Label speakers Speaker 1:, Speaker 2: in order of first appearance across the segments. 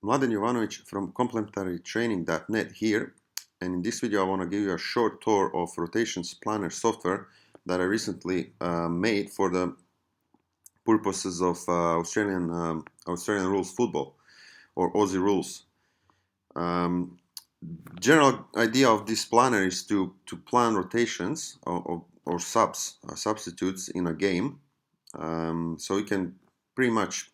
Speaker 1: Mladen Jovanovic from complementarytraining.net here, and in this video I want to give you a short tour of rotations planner software that I recently made for the purposes of Australian rules football, or Aussie rules. General idea of this planner is to plan rotations or substitutes in a game, so you can pretty much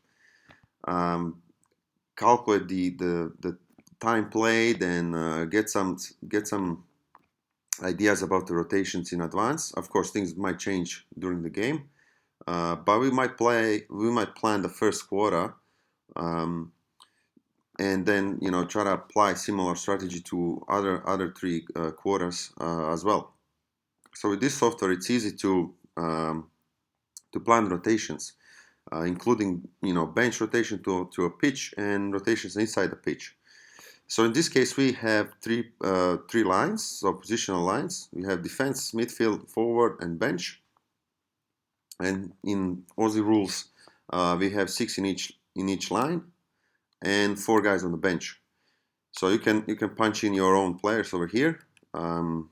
Speaker 1: calculate the time played and get some ideas about the rotations in advance. Of course, things might change during the game, but we might plan the first quarter, and then try to apply similar strategy to other three quarters as well. So with this software, it's easy to plan rotations, including bench rotation to a pitch and rotations inside the pitch. So in this case, we have three lines, so positional lines. We have defense, midfield, forward, and bench. And in Aussie rules, we have 6 in each line, and 4 guys on the bench. So you can punch in your own players over here, and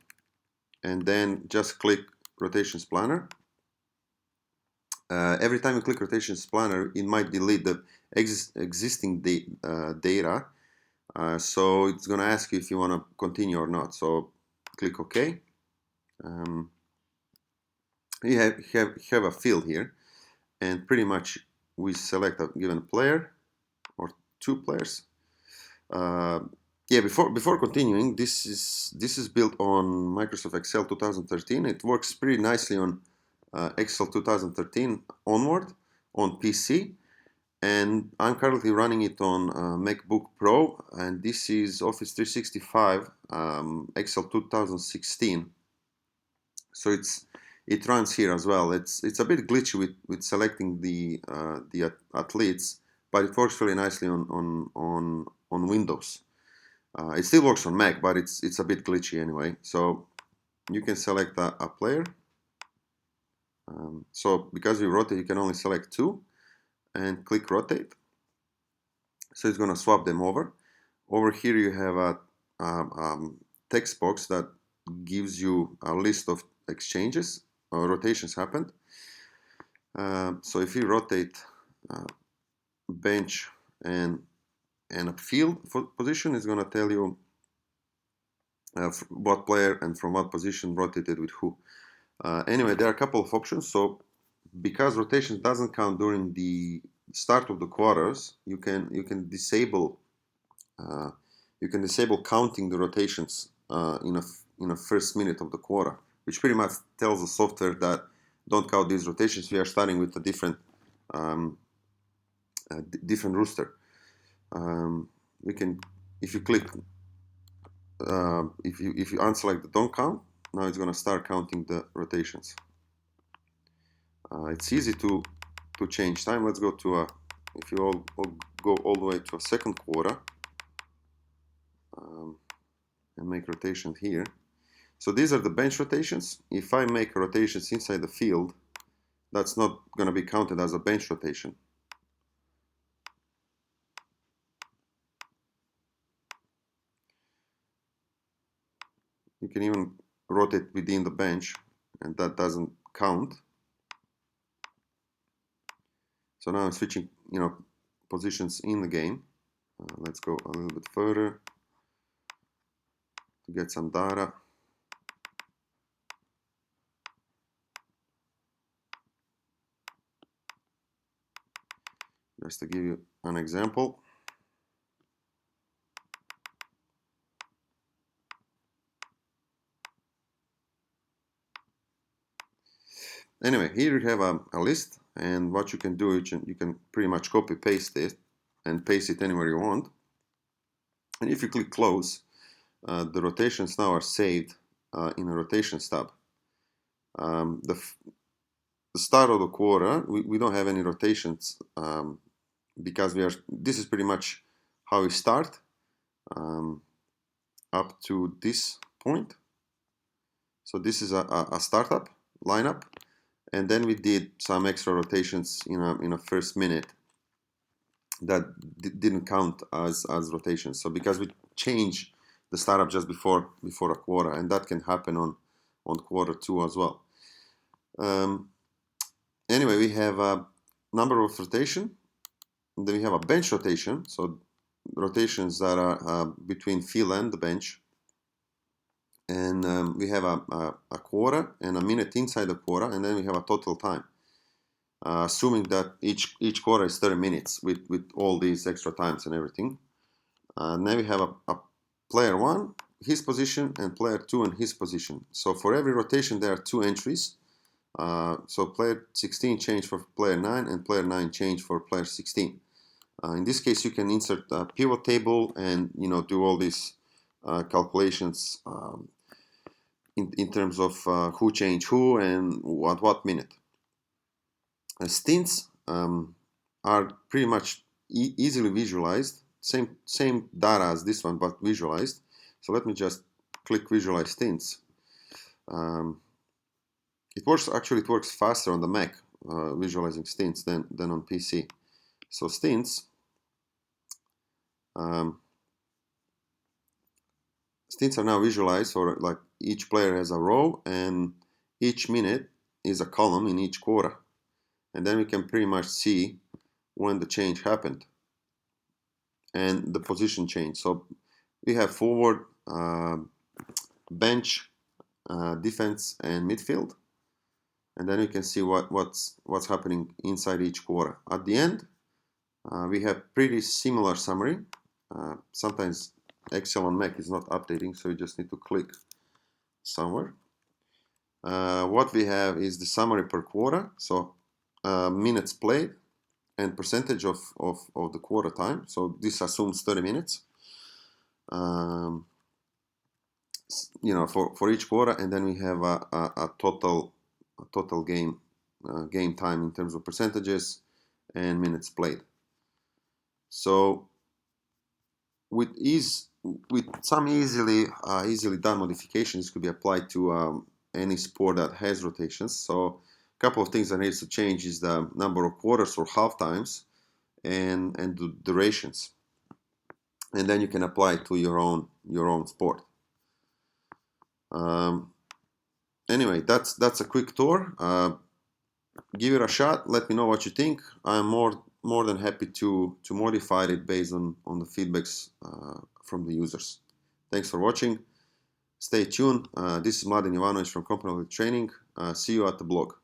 Speaker 1: then just click rotations planner. Every time you click rotations planner, it might delete the existing data. So it's going to ask you if you want to continue or not. So click OK. You have a field here, and pretty much we select a given player or 2 players. Before continuing, this is built on Microsoft Excel 2013. It works pretty nicely on Excel 2013 onward on PC. And I'm currently running it on MacBook Pro, and this is Office 365 Excel 2016. So it runs here as well. It's a bit glitchy with selecting the athletes, but it works really nicely on Windows. It still works on Mac, but it's a bit glitchy anyway. So you can select a player. So because we rotate, you can only select 2. And click rotate. So it's going to swap them over. Over here you have a text box that gives you a list of exchanges or rotations happened. So if you rotate bench and a field position, it's going to tell you what player and from what position rotated with who. Anyway, there are a couple of options. So because rotation doesn't count during the start of the quarters, you can disable counting the rotations in a first minute of the quarter, which pretty much tells the software that don't count these rotations. We are starting with a different rooster. We can, if you click, if you unselect the don't count, now it's going to start counting the rotations. It's easy to change time. Let's go to if you all go all the way to a second quarter, and make rotation here. So these are the bench rotations. If I make rotations inside the field, that's not going to be counted as a bench rotation. You can even rotate within the bench, and that doesn't count. So now I'm switching, positions in the game. Let's go a little bit further to get some data. Just to give you an example. Anyway, here you have a list, and what you can do, you can pretty much copy paste it and paste it anywhere you want. And if you click close, the rotations now are saved in a rotations tab. The start of the quarter, we don't have any rotations because this is pretty much how we start up to this point. So this is a startup lineup. And then we did some extra rotations in a first minute. that didn't count as rotations. So because we change the startup just before a quarter, and that can happen on quarter two as well. Anyway, we have a number of rotation. Then we have a bench rotation, so rotations that are between field and the bench. And we have a quarter and a minute inside the quarter, and then we have a total time. Assuming that each quarter is 30 minutes with all these extra times and everything. Then we have a player 1, his position, and player 2 and his position. So for every rotation there are 2 entries. So player 16 change for player 9 and player 9 change for player 16. In this case, you can insert a pivot table and do all these calculations in terms of who changed who and what minute. Stints are pretty much easily visualized. Same data as this one, but visualized. So let me just click visualize stints. It works faster on the Mac visualizing stints than on PC. So stints are now visualized, or like each player has a row and each minute is a column in each quarter, and then we can pretty much see when the change happened and the position change. So we have forward, bench, defense, and midfield, and then you can see what's happening inside each quarter. At the end, we have pretty similar summary. Sometimes Excel on Mac is not updating, so you just need to click somewhere. What we have is the summary per quarter, so minutes played and percentage of the quarter time. So this assumes 30 minutes. For each quarter, and then we have a total game time in terms of percentages and minutes played. So with some easily done modifications, could be applied to any sport that has rotations. So a couple of things that needs to change is the number of quarters or half times and the durations, and then you can apply it to your own sport. Anyway, that's a quick tour. Give it a shot. Let me know what you think. I'm more than happy to modify it based on the feedbacks from the users. Thanks for watching. Stay tuned. This is Mladen Jovanovic from Component Training. See you at the blog.